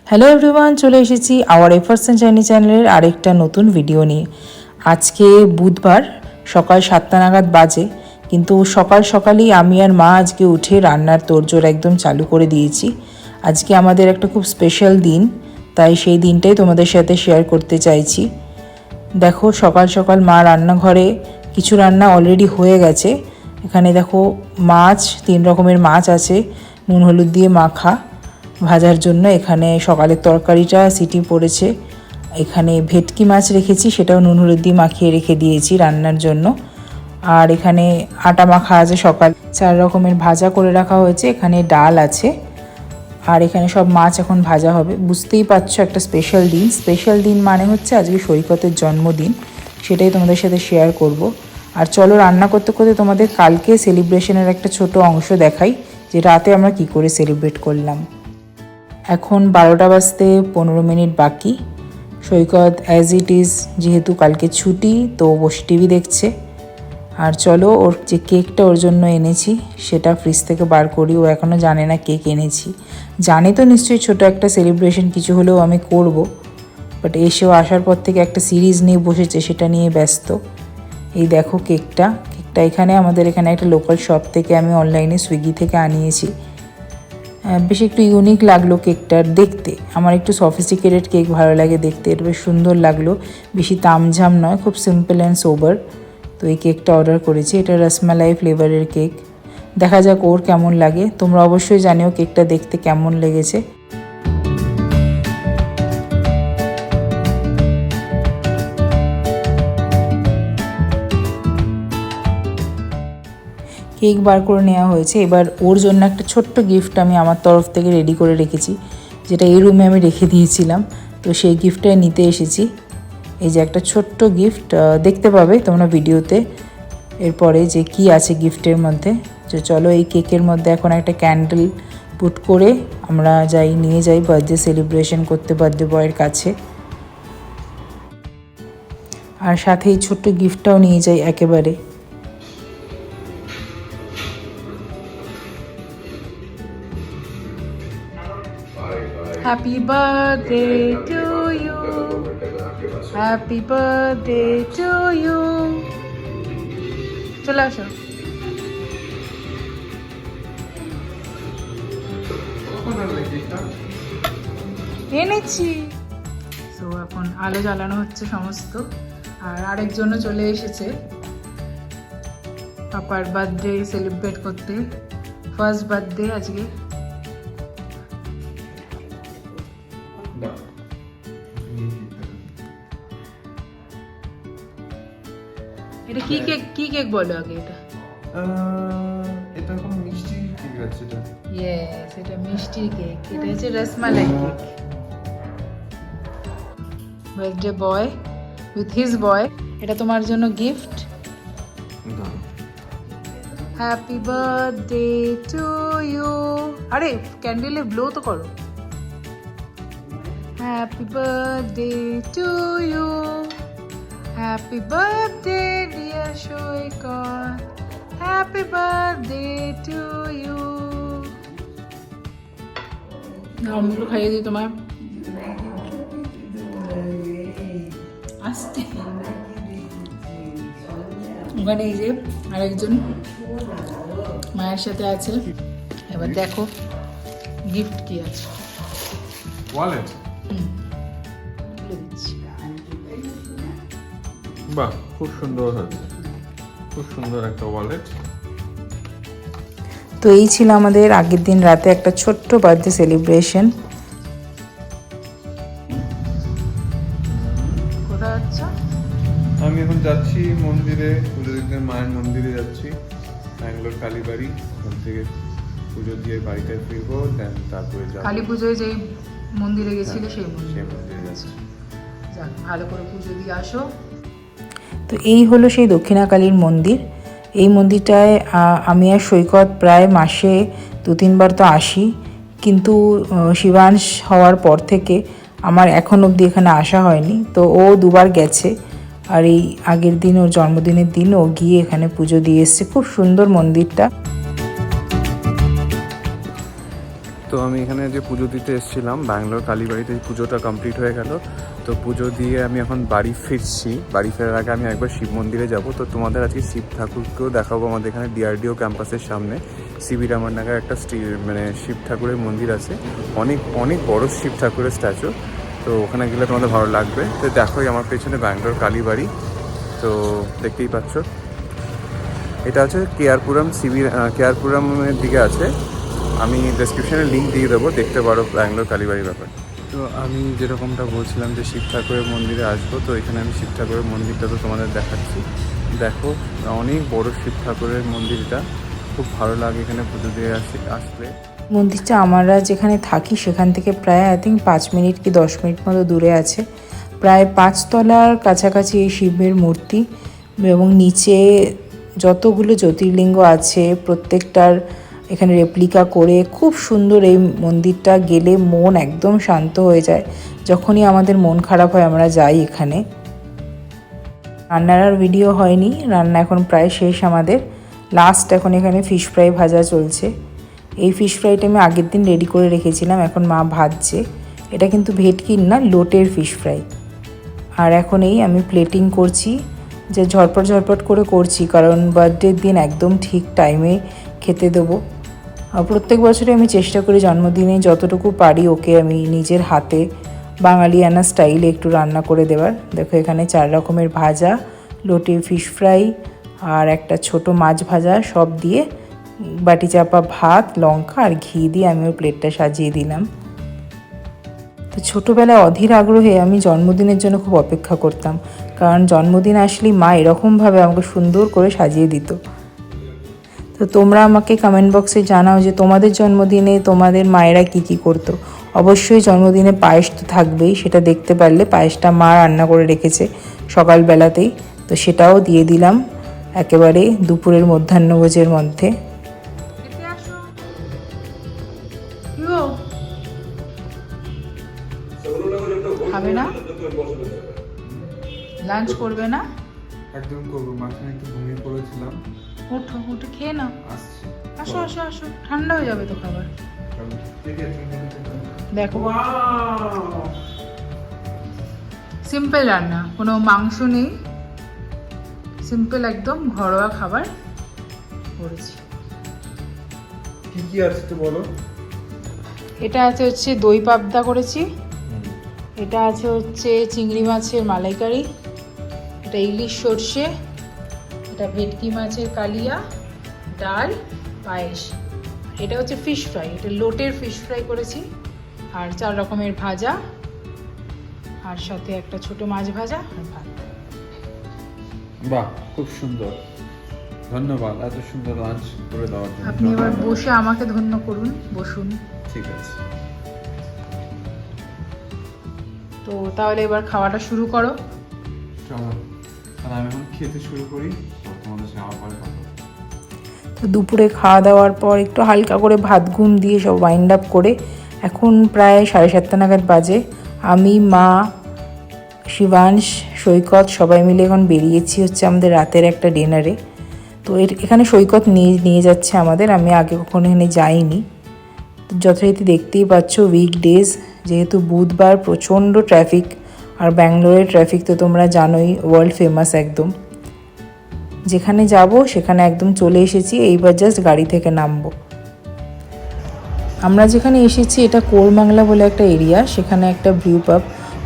Hello everyone, চলে এসেছি hour efforts and journey চ্যানেলের আরেকটা নতুন ভিডিও নিয়ে। আজকে বুধবার সকাল 7টা নাগাদ বাজে, কিন্তু সকাল সকালই আমি আর মা আজকে উঠে রান্নার তোড়জোড় একদম চালু করে দিয়েছি। আজকে আমাদের একটা খুব স্পেশাল দিন, তাই সেই দিনটাই তোমাদের সাথে শেয়ার করতে চাইছি। দেখো, সকাল সকাল মা রান্নাঘরে কিছু রান্না অলরেডি হয়ে গেছে। এখানে দেখো মাছ, 3 রকমের মাছ আছে নুন হলুদ দিয়ে মাখা ভাজার জন্য। এখানে সকালের তরকারিটা সিটি পড়েছে। এখানে ভেটকি মাছ রেখেছি, সেটাও নুন হলুদ দিয়ে মাখিয়ে রেখে দিয়েছি রান্নার জন্য। আর এখানে আটা মাখা আছে, সকাল 4 রকমের ভাজা করে রাখা হয়েছে। এখানে ডাল আছে, আর এখানে সব মাছ এখন ভাজা হবে। বুঝতেই পারছো একটা স্পেশাল দিন। স্পেশাল দিন মানে হচ্ছে আজকে সৈকতের জন্মদিন, সেটাই তোমাদের সাথে শেয়ার করব। আর চলো রান্না করতে করতে তোমাদের কালকে সেলিব্রেশনের একটা ছোট অংশ দেখাই, যে রাতে আমরা কি করে সেলিব্রেট করলাম। এখন 12টা বাজতে 15 মিনিট বাকি। সৈকত অ্যাজ ইট ইজ যেহেতু কালকে ছুটি, তো বসে টিভি দেখছে। আর চলো, ওর যে কেকটা ওর জন্য এনেছি সেটা ফ্রিজ থেকে বার করি। ও এখনও জানে না কেক এনেছি। জানে তো নিশ্চয়ই ছোট একটা সেলিব্রেশন কিছু হলেও আমি করব, বাট এসেও আসার পর থেকে একটা সিরিজ নিয়ে বসেছে, সেটা নিয়ে ব্যস্ত। এই দেখো কেকটা এখানে আমাদের এখানে একটা লোকাল শপ থেকে আমি অনলাইনে সুইগি থেকে আনিয়েছি। বেশ একটু ইউনিক লাগলো কেকটার দেখতে। আমার একটু সফিস্টিকেটেড কেক ভালো লাগে দেখতে, এটা বেশ সুন্দর লাগলো। বেশি তামঝাম নয়, খুব সিম্পল অ্যান্ড সোবার। তো এই কেকটা অর্ডার করেছি। এটা রসমালাই ফ্লেভারের কেক। দেখা যাক ওর কেমন লাগে। তোমরা অবশ্যই জানিও কেকটা দেখতে কেমন লেগেছে। কেক বার করে নেওয়া হয়েছে। এবার ওর জন্য একটা ছোট্ট গিফট আমি আমার তরফ থেকে রেডি করে রেখেছি, যেটা এই রুমে আমি রেখে দিয়েছিলাম। তো সেই গিফটটাই নিতে এসেছি। এই যে একটা ছোট্ট গিফট, দেখতে পাবে তোমরা ভিডিওতে এরপরে যে কি আছে গিফটের মধ্যে। তো চলো, এই কেকের মধ্যে এখন একটা ক্যান্ডেল পুট করে আমরা নিয়ে যাই বার্থডে সেলিব্রেশন করতে বার্থডে বয়ের কাছে। আর সাথে এই ছোট্ট গিফটটাও নিয়ে যাই একেবারে। Happy birthday to you. Happy birthday to you. চলে আসো। এনেছি। তো এখন আলো জ্বালানো হচ্ছে সমস্ত। আর আরেকজনও চলে এসেছে পাপার বার্থডে সেলিব্রেট করতে। ফার্স্ট বার্থডে আজকে। এটা কি কেক বলো আগে? এটা কোনো মিষ্টি কেক আছে এটা? ইয়েস, এটা মিষ্টির কেক। এটা হচ্ছে rasmalai cake. Birthday boy with his boy. এটা তোমার জন্য gift. Happy birthday to you. আরে ক্যান্ডেলে ব্লো তো করো। Happy birthday to you. Happy birthday dear Shoykot. Happy birthday to you. আমগুলো খাইয়ে দিই তোমার। আস্তে। ওখানে এই যে আরেকজন মায়ের সাথে আছে। এবার দেখো গিফট কি আছে। ওয়ালেট। বাহ, খুব সুন্দর হয়েছে। খুব সুন্দর একটা ওয়ালেট। তো এই ছিল আমাদের আগের দিন রাতে একটা ছোট্ট বার্থডে সেলিব্রেশন। কোথায় যাচ্ছ? আমি এখন যাচ্ছি মন্দিরে, পুজো দিতে মায়ের মন্দিরে যাচ্ছি, ব্যাঙ্গালোর কালীবাড়ি। ওখান থেকে পুজো দিয়ে বাড়িতে ফিরবো, দেন তারপরে যাব কালী পুজোয় যেই মন্দিরে গেছিলে সেই মন্দিরে যাচ্ছি। যাক, ভালো করে পুজো দিয়ে আসো। তো এই হলো সেই দক্ষিণাকালীর মন্দির। এই মন্দিরটায় আমি আর সৈকত প্রায় মাসে 2-3 বার তো আসি, কিন্তু শিবাংশ হওয়ার পর থেকে আমার এখন অবধি এখানে আসা হয়নি। তো ও 2 বার গেছে, আর এই আগের দিন ওর জন্মদিনের দিন ও গিয়ে এখানে পুজো দিয়ে এসছে। খুব সুন্দর মন্দিরটা। তো তো আমি এখানে যে পুজো দিতে এসেছিলাম ব্যাঙ্গালোর কালীবাড়িতে, পুজোটা কমপ্লিট হয়ে গেল। তো পুজো দিয়ে আমি এখন বাড়ি ফিরছি। বাড়ি ফেরার আগে আমি একবার শিব মন্দিরে যাব। তো তোমাদের আজকে শিব ঠাকুরকেও দেখাবো। আমাদের এখানে ডিআরডিও ক্যাম্পাসের সামনে সিবি রামান্নাগার একটা মানে শিব ঠাকুরের মন্দির আছে, অনেক অনেক বড় শিব ঠাকুরের স্ট্যাচু। তো ওখানে গেলে তোমাদের ভালো লাগবে। তো দেখোই আমার পেছনে ব্যাঙ্গালোর কালীবাড়ি, তো দেখতেই পাচ্ছ। এটা হচ্ছে কেআরপুরম কেআরপুরমের দিকে আছে। আমি ডেসক্রিপশানে লিঙ্ক দিয়ে দেবো, দেখতে পারো ব্যাঙ্গালোর কালীবাড়ির ব্যাপার। তো আমি যেরকমটা বলছিলাম যে শিব ঠাকুরের মন্দিরে আসবো, তো এখানে আমি শিব ঠাকুরের মন্দিরটা তো তোমাদের দেখাচ্ছি। দেখো অনেক বড় শিব ঠাকুরের মন্দিরটা, খুব ভালো লাগে এখানে পুজো দিয়ে আসলে। মন্দিরটা আমরা যেখানে থাকি সেখান থেকে প্রায় 5 মিনিট কি 10 মিনিট মতো দূরে আছে। প্রায় 5 তলার কাছাকাছি এই শিবের মূর্তি, এবং নিচে যতগুলো জ্যোতির্লিঙ্গ আছে প্রত্যেকটার এখানে রেপ্লিকা করে। খুব সুন্দর এই মন্দিরটা, গেলে মন একদম শান্ত হয়ে যায়। যখনই আমাদের মন খারাপ হয় আমরা যাই এখানে। রান্নার আর ভিডিও হয়নি, রান্না এখন প্রায় শেষ আমাদের। লাস্ট এখন এখানে ফিশ ফ্রাই ভাজা চলছে। এই ফিশ ফ্রাইটা আমি আগের দিন রেডি করে রেখেছিলাম, এখন মা ভাজছে। এটা কিন্তু ভেটকির না, লোটের ফিশ ফ্রাই। আর এখন এই আমি প্লেটিং করছি, যে ঝটপট করে করছি, কারণ বার্থডের দিন একদম ঠিক টাইমে খেতে দেবো। প্রত্যেক বছরে আমি চেষ্টা করি জন্মদিনে যতটুকু পারি ওকে আমি নিজের হাতে বাঙালিয়ানা স্টাইলে একটু রান্না করে দেওয়ার। দেখো এখানে 4 রকমের ভাজা, লোটে ফিশ ফ্রাই আর একটা ছোট মাছ ভাজা সব দিয়ে বাটি চাপা ভাত, লঙ্কা আর ঘি দিয়ে আমি ওর প্লেটটা সাজিয়ে দিলাম। তো ছোটোবেলায় অধীর আগ্রহে আমি জন্মদিনের জন্য খুব অপেক্ষা করতাম, কারণ জন্মদিন আসলেই মা এরকমভাবে আমাকে সুন্দর করে সাজিয়ে দিত। তো তোমরা আমাকে কমেন্ট বক্সে জানাও যে তোমাদের জন্মদিনে তোমাদের মায়েরা কি করতো। অবশ্যই জন্মদিনে পায়েস তো থাকবেই, সেটা দেখতে পারলে। পায়েসটা মা রান্না করে রেখেছে সকালবেলাতেই, তো সেটাও দিয়ে দিলাম একেবারে দুপুরের মধ্যাহ্নভোজের মধ্যে। খাবে না, লাঞ্চ করবে না? একদম করবো, মাঝখানে একটু ঘুমিয়ে পড়েছিলাম। ওঠো উঠে খেয়ে নাও। আসছি। আসো ঠান্ডা হয়ে যাবে তো খাবার। দেখো সিম্পল রান্না, কোনো মাংস নেই, সিম্পল একদম ঘরোয়া খাবার করেছি। কি আছে তো বলো। এটা আছে হচ্ছে দই পাবদা করেছি, এটা আছে হচ্ছে চিংড়ি মাছের মালাইকারি, এটা ইলিশ সর্ষে, এটা ভেটকি মাছের কালিয়া, ডাল, পায়েস। এটা হচ্ছে ফিশ ফ্রাই, এটা লোটের ফিশ ফ্রাই করেছি, আর 4 রকমের ভাজা, আর সাথে একটা ছোট মাছ ভাজা আর ভাত। বাহ, খুব সুন্দর, ধন্যবাদ এত সুন্দর লাঞ্চ করে দেওয়ার জন্য। আপনি এবার বসে আমাকে ধন্য করুন, বসুন। ঠিক আছে, তো তাহলে এবার খাওয়াটা শুরু করো। চলো তাহলে আমি এখন খেতে শুরু করি, তোমাদের সাথে আবার পরে কথা। তো দুপুরে খাওয়া দাওয়ার পর একটু হালকা করে ভাত ঘুম দিয়ে সব ওয়াইন্ড আপ করে এখন প্রায় 7:30 নাগাদ বাজে। আমি, মা, শিবাংশ, সৈকত সবাই মিলে এখন বেরিয়েছি হচ্ছে আমাদের রাতের একটা ডিনারে। তো এখানে সৈকত নিয়ে যাচ্ছে আমাদের, আমি আগে কখনো এখানে যাইনি। যথারীতি দেখতেই পাচ্ছ উইকডেজ, যেহেতু বুধবার প্রচণ্ড ট্রাফিক, আর ব্যাঙ্গালোরের ট্রাফিক তো তোমরা জানোই, ওয়ার্ল্ড ফেমাস একদম। যেখানে যাব সেখানে একদম চলে এসেছি, এইবার জাস্ট গাড়ি থেকে নামবো। আমরা যেখানে এসেছি এটা কোরবাংলা বলে একটা এরিয়া, সেখানে একটা ব্রিউ পাব,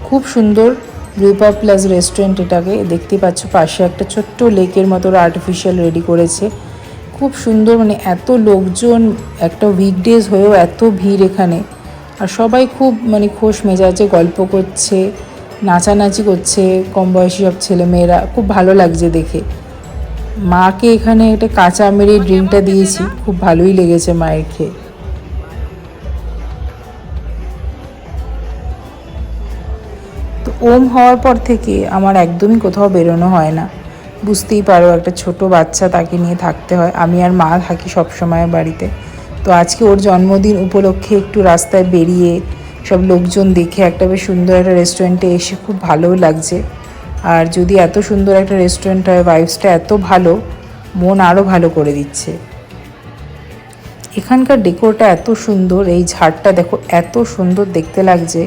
খুব সুন্দর ব্রিউ পাব প্লাস রেস্টুরেন্ট। এটাকে দেখতে পাচ্ছ পাশে একটা ছোট্ট লেকের মতো আর্টিফিশিয়াল রেডি করেছে, খুব সুন্দর। মানে এত লোকজন, একটা উইকডেজ হয়েও এত ভিড় এখানে, আর সবাই খুব খোশ মেজাজে গল্প করছে, নাচানাচি করছে, কম বয়সী সব ছেলেমেয়েরা, খুব ভালো লাগছে দেখে। মাকে এখানে একটা কাঁচা আমের এই ড্রিঙ্কটা দিয়েছি, খুব ভালোই লেগেছে মায়ের খেয়ে। তো ওম হওয়ার পর থেকে আমার একদমই কোথাও বেরোনো হয় না, বুঝতেই পারো, একটা ছোট বাচ্চা, তাকে নিয়ে থাকতে হয়। আমি আর মা থাকি সবসময় বাড়িতে। তো আজকে ওর জন্মদিন উপলক্ষে একটু রাস্তায় বেরিয়ে সব লোকজন দেখে একটা বেশ সুন্দর একটা রেস্টুরেন্টে এসে খুব ভালোও লাগছে। আর যদি এত সুন্দর একটা রেস্টুরেন্ট হয়, ভাইবসটা এত ভালো, মন আরও ভালো করে দিচ্ছে। এখানকার ডেকোরটা এত সুন্দর, এই ঝাড়টা দেখো এত সুন্দর দেখতে লাগছে।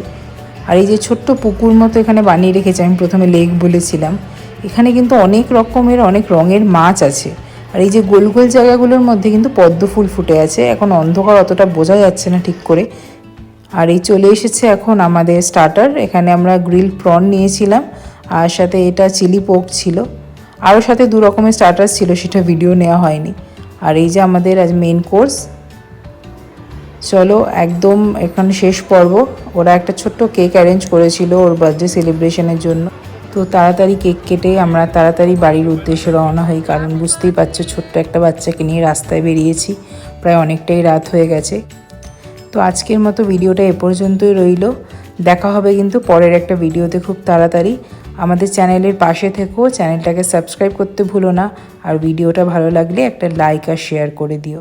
আর এই যে ছোট্ট পুকুর মতো এখানে বানিয়ে রেখেছে, আমি প্রথমে লেক বলেছিলাম, এখানে কিন্তু অনেক রকমের অনেক রঙের মাছ আছে। আর এই যে গোল গোল জায়গাগুলোর মধ্যে কিন্তু পদ্ম ফুল ফুটে আছে, এখন অন্ধকার অতটা বোঝা যাচ্ছে না ঠিক করে। আর এই চলে এসেছে এখন আমাদের স্টার্টার, এখানে আমরা গ্রিল প্রন নিয়েছিলাম, আর সাথে এটা চিলি পোক ছিল, আরও সাথে 2 রকমের স্টার্টার ছিল, সেটা ভিডিও নেওয়া হয়নি। আর এই যে আমাদের আজ মেন কোর্স। চলো একদম এখানে শেষ পর্ব। ওরা একটা ছোট্ট কেক অ্যারেঞ্জ করেছিল ওর বার্থডে সেলিব্রেশনের জন্য, তো তাড়াতাড়ি কেক কেটে আমরা তাড়াতাড়ি বাড়ির উদ্দেশ্যে রওনা হই, কারণ বুঝতেই পারছো ছোট্ট একটা বাচ্চাকে নিয়ে রাস্তায় বেরিয়েছি, প্রায় অনেকটাই রাত হয়ে গেছে। তো আজকের মতো ভিডিওটা এ পর্যন্তই রইল, দেখা হবে কিন্তু পরের একটা ভিডিওতে খুব তাড়াতাড়ি। আমাদের চ্যানেলের পাশে থেকো, চ্যানেলটাকে সাবস্ক্রাইব করতে ভুলো না, আর ভিডিওটা ভালো লাগলে একটা লাইক আর শেয়ার করে দিও।